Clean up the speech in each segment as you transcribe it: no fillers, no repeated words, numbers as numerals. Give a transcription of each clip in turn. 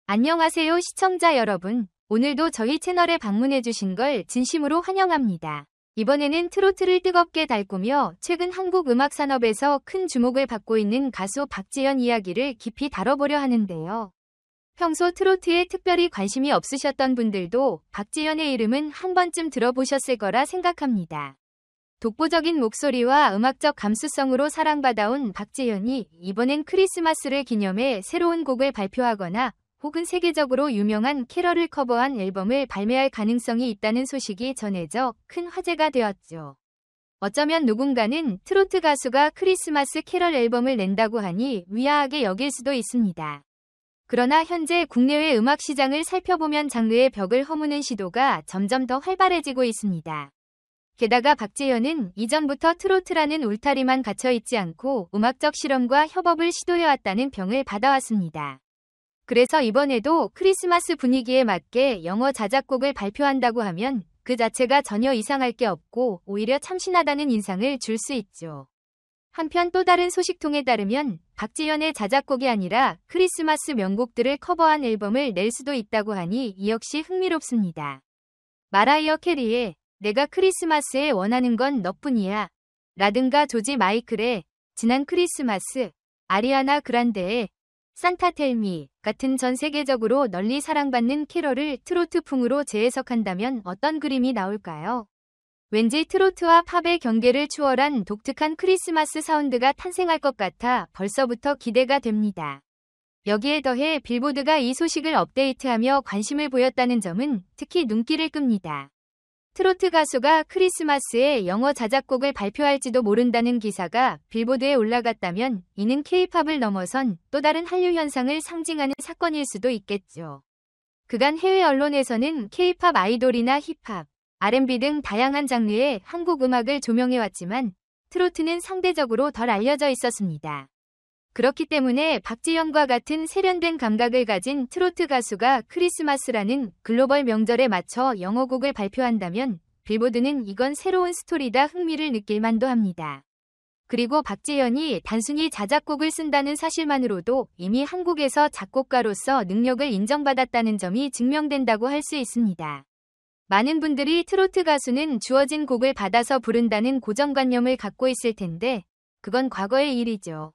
안녕하세요 시청자 여러분. 오늘도 저희 채널에 방문해주신 걸 진심으로 환영합니다. 이번에는 트로트를 뜨겁게 달구며 최근 한국 음악 산업에서 큰 주목을 받고 있는 가수 박지현 이야기를 깊이 다뤄보려 하는데요. 평소 트로트에 특별히 관심이 없으셨던 분들도 박지현의 이름은 한 번쯤 들어보셨을 거라 생각합니다. 독보적인 목소리와 음악적 감수성으로 사랑받아온 박지현이 이번엔 크리스마스를 기념해 새로운 곡을 발표하거나 혹은 세계적으로 유명한 캐럴을 커버한 앨범을 발매할 가능성이 있다는 소식이 전해져 큰 화제가 되었죠. 어쩌면 누군가는 트로트 가수가 크리스마스 캐럴 앨범을 낸다고 하니 위화하게 여길 수도 있습니다. 그러나 현재 국내외 음악 시장을 살펴보면 장르의 벽을 허무는 시도가 점점 더 활발해지고 있습니다. 게다가 박지현은 이전부터 트로트라는 울타리만 갇혀있지 않고 음악적 실험과 협업을 시도해왔다는 평을 받아왔습니다. 그래서 이번에도 크리스마스 분위기에 맞게 영어 자작곡을 발표한다고 하면 그 자체가 전혀 이상할 게 없고 오히려 참신하다는 인상을 줄 수 있죠. 한편 또 다른 소식통에 따르면 박지현의 자작곡이 아니라 크리스마스 명곡들을 커버한 앨범을 낼 수도 있다고 하니 이 역시 흥미롭습니다. 마라이어 캐리의 내가 크리스마스에 원하는 건 너뿐이야 라든가 조지 마이클의 지난 크리스마스, 아리아나 그란데의 산타 텔미 같은 전 세계적으로 널리 사랑받는 캐럴을 트로트풍으로 재해석한다면 어떤 그림이 나올까요? 왠지 트로트와 팝의 경계를 추월한 독특한 크리스마스 사운드가 탄생할 것 같아 벌써부터 기대가 됩니다. 여기에 더해 빌보드가 이 소식을 업데이트하며 관심을 보였다는 점은 특히 눈길을 끕니다. 트로트 가수가 크리스마스에 영어 자작곡을 발표할지도 모른다는 기사가 빌보드에 올라갔다면 이는 K-팝을 넘어선 또 다른 한류 현상을 상징하는 사건일 수도 있겠죠. 그간 해외 언론에서는 K-팝 아이돌이나 힙합, R&B 등 다양한 장르의 한국 음악을 조명해왔지만 트로트는 상대적으로 덜 알려져 있었습니다. 그렇기 때문에 박지현과 같은 세련된 감각을 가진 트로트 가수가 크리스마스라는 글로벌 명절에 맞춰 영어곡을 발표한다면 빌보드는 이건 새로운 스토리다 흥미를 느낄 만도 합니다. 그리고 박지현이 단순히 자작곡을 쓴다는 사실만으로도 이미 한국에서 작곡가로서 능력을 인정받았다는 점이 증명된다고 할 수 있습니다. 많은 분들이 트로트 가수는 주어진 곡을 받아서 부른다는 고정관념을 갖고 있을 텐데 그건 과거의 일이죠.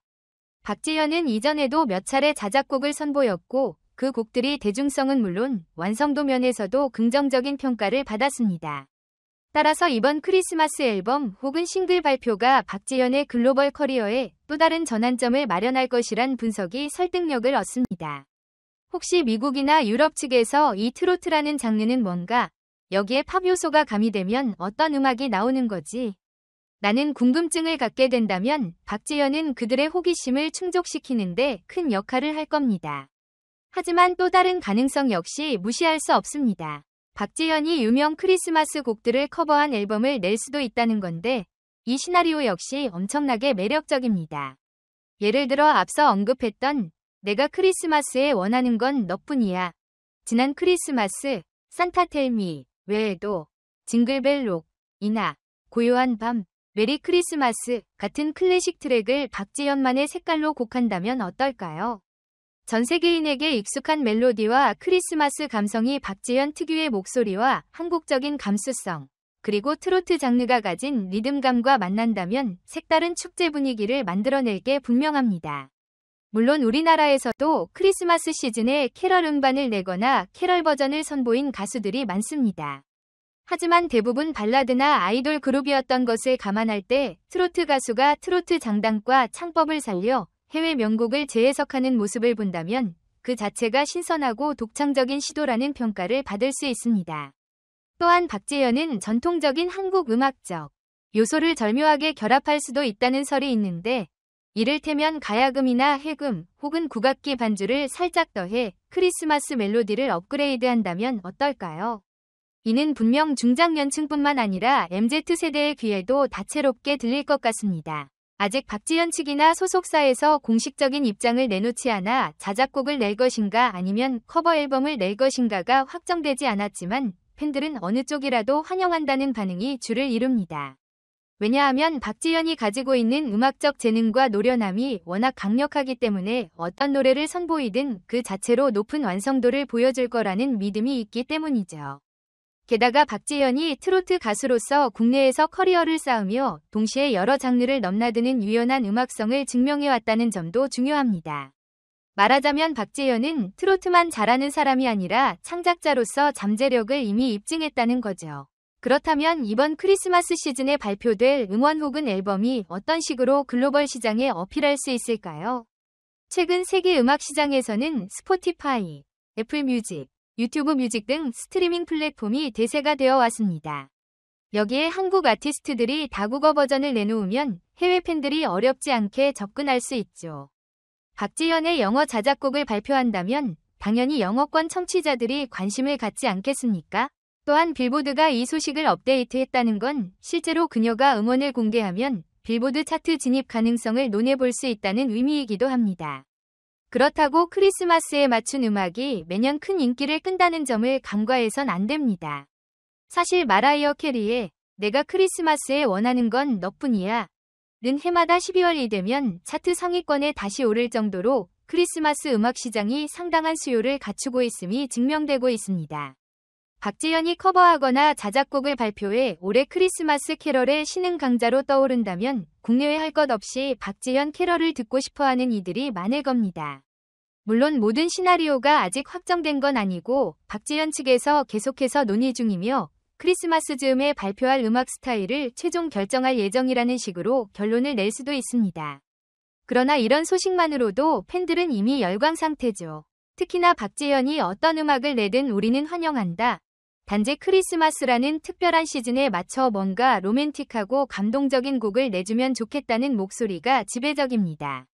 박지현은 이전에도 몇 차례 자작곡을 선보였고 그 곡들이 대중성은 물론 완성도 면에서도 긍정적인 평가를 받았습니다. 따라서 이번 크리스마스 앨범 혹은 싱글 발표가 박지현의 글로벌 커리어에 또 다른 전환점을 마련할 것이란 분석이 설득력을 얻습니다. 혹시 미국이나 유럽 측에서 이 트로트라는 장르는 뭔가, 여기에 팝 요소가 가미되면 어떤 음악이 나오는 거지? 라는 궁금증을 갖게 된다면 박지현은 그들의 호기심을 충족시키는데 큰 역할을 할 겁니다. 하지만 또 다른 가능성 역시 무시할 수 없습니다. 박지현이 유명 크리스마스 곡들을 커버한 앨범을 낼 수도 있다는 건데 이 시나리오 역시 엄청나게 매력적입니다. 예를 들어 앞서 언급했던 내가 크리스마스에 원하는 건 너뿐이야, 지난 크리스마스, 산타 텔미 외에도 징글벨 록이나 고요한 밤, 메리 크리스마스 같은 클래식 트랙을 박지현만의 색깔로 곡한다면 어떨까요? 전 세계인에게 익숙한 멜로디와 크리스마스 감성이 박지현 특유의 목소리와 한국적인 감수성, 그리고 트로트 장르가 가진 리듬감과 만난다면 색다른 축제 분위기를 만들어낼 게 분명합니다. 물론 우리나라에서도 크리스마스 시즌에 캐럴 음반을 내거나 캐럴 버전을 선보인 가수들이 많습니다. 하지만 대부분 발라드나 아이돌 그룹이었던 것을 감안할 때 트로트 가수가 트로트 장단과 창법을 살려 해외 명곡을 재해석하는 모습을 본다면 그 자체가 신선하고 독창적인 시도라는 평가를 받을 수 있습니다. 또한 박지현은 전통적인 한국 음악적 요소를 절묘하게 결합할 수도 있다는 설이 있는데 이를테면 가야금이나 해금 혹은 국악기 반주를 살짝 더해 크리스마스 멜로디를 업그레이드한다면 어떨까요? 이는 분명 중장년층뿐만 아니라 MZ세대의 귀에도 다채롭게 들릴 것 같습니다. 아직 박지현 측이나 소속사에서 공식적인 입장을 내놓지 않아 자작곡을 낼 것인가 아니면 커버 앨범을 낼 것인가가 확정되지 않았지만 팬들은 어느 쪽이라도 환영한다는 반응이 주를 이룹니다. 왜냐하면 박지현이 가지고 있는 음악적 재능과 노련함이 워낙 강력하기 때문에 어떤 노래를 선보이든 그 자체로 높은 완성도를 보여줄 거라는 믿음이 있기 때문이죠. 게다가 박지현이 트로트 가수로서 국내에서 커리어를 쌓으며 동시에 여러 장르를 넘나드는 유연한 음악성을 증명해왔다는 점도 중요합니다. 말하자면 박지현은 트로트만 잘하는 사람이 아니라 창작자로서 잠재력을 이미 입증했다는 거죠. 그렇다면 이번 크리스마스 시즌에 발표될 음원 혹은 앨범이 어떤 식으로 글로벌 시장에 어필할 수 있을까요? 최근 세계 음악 시장에서는 스포티파이, 애플 뮤직, 유튜브 뮤직 등 스트리밍 플랫폼이 대세가 되어 왔습니다. 여기에 한국 아티스트들이 다국어 버전을 내놓으면 해외 팬들이 어렵지 않게 접근할 수 있죠. 박지현의 영어 자작곡을 발표한다면 당연히 영어권 청취자들이 관심을 갖지 않겠습니까? 또한 빌보드가 이 소식을 업데이트했다는 건 실제로 그녀가 음원을 공개하면 빌보드 차트 진입 가능성을 논해볼 수 있다는 의미이기도 합니다. 그렇다고 크리스마스에 맞춘 음악이 매년 큰 인기를 끈다는 점을 간과해선 안 됩니다. 사실 마라이어 캐리의 내가 크리스마스에 원하는 건 너뿐이야 는 해마다 12월이 되면 차트 상위권에 다시 오를 정도로 크리스마스 음악 시장이 상당한 수요를 갖추고 있음이 증명되고 있습니다. 박지현이 커버하거나 자작곡을 발표해 올해 크리스마스 캐럴의 신흥 강자로 떠오른다면 국내외 할 것 없이 박지현 캐럴을 듣고 싶어하는 이들이 많을 겁니다. 물론 모든 시나리오가 아직 확정된 건 아니고 박지현 측에서 계속해서 논의 중이며 크리스마스 즈음에 발표할 음악 스타일을 최종 결정할 예정이라는 식으로 결론을 낼 수도 있습니다. 그러나 이런 소식만으로도 팬들은 이미 열광 상태죠. 특히나 박지현이 어떤 음악을 내든 우리는 환영한다. 단지 크리스마스라는 특별한 시즌에 맞춰 뭔가 로맨틱하고 감동적인 곡을 내주면 좋겠다는 목소리가 지배적입니다.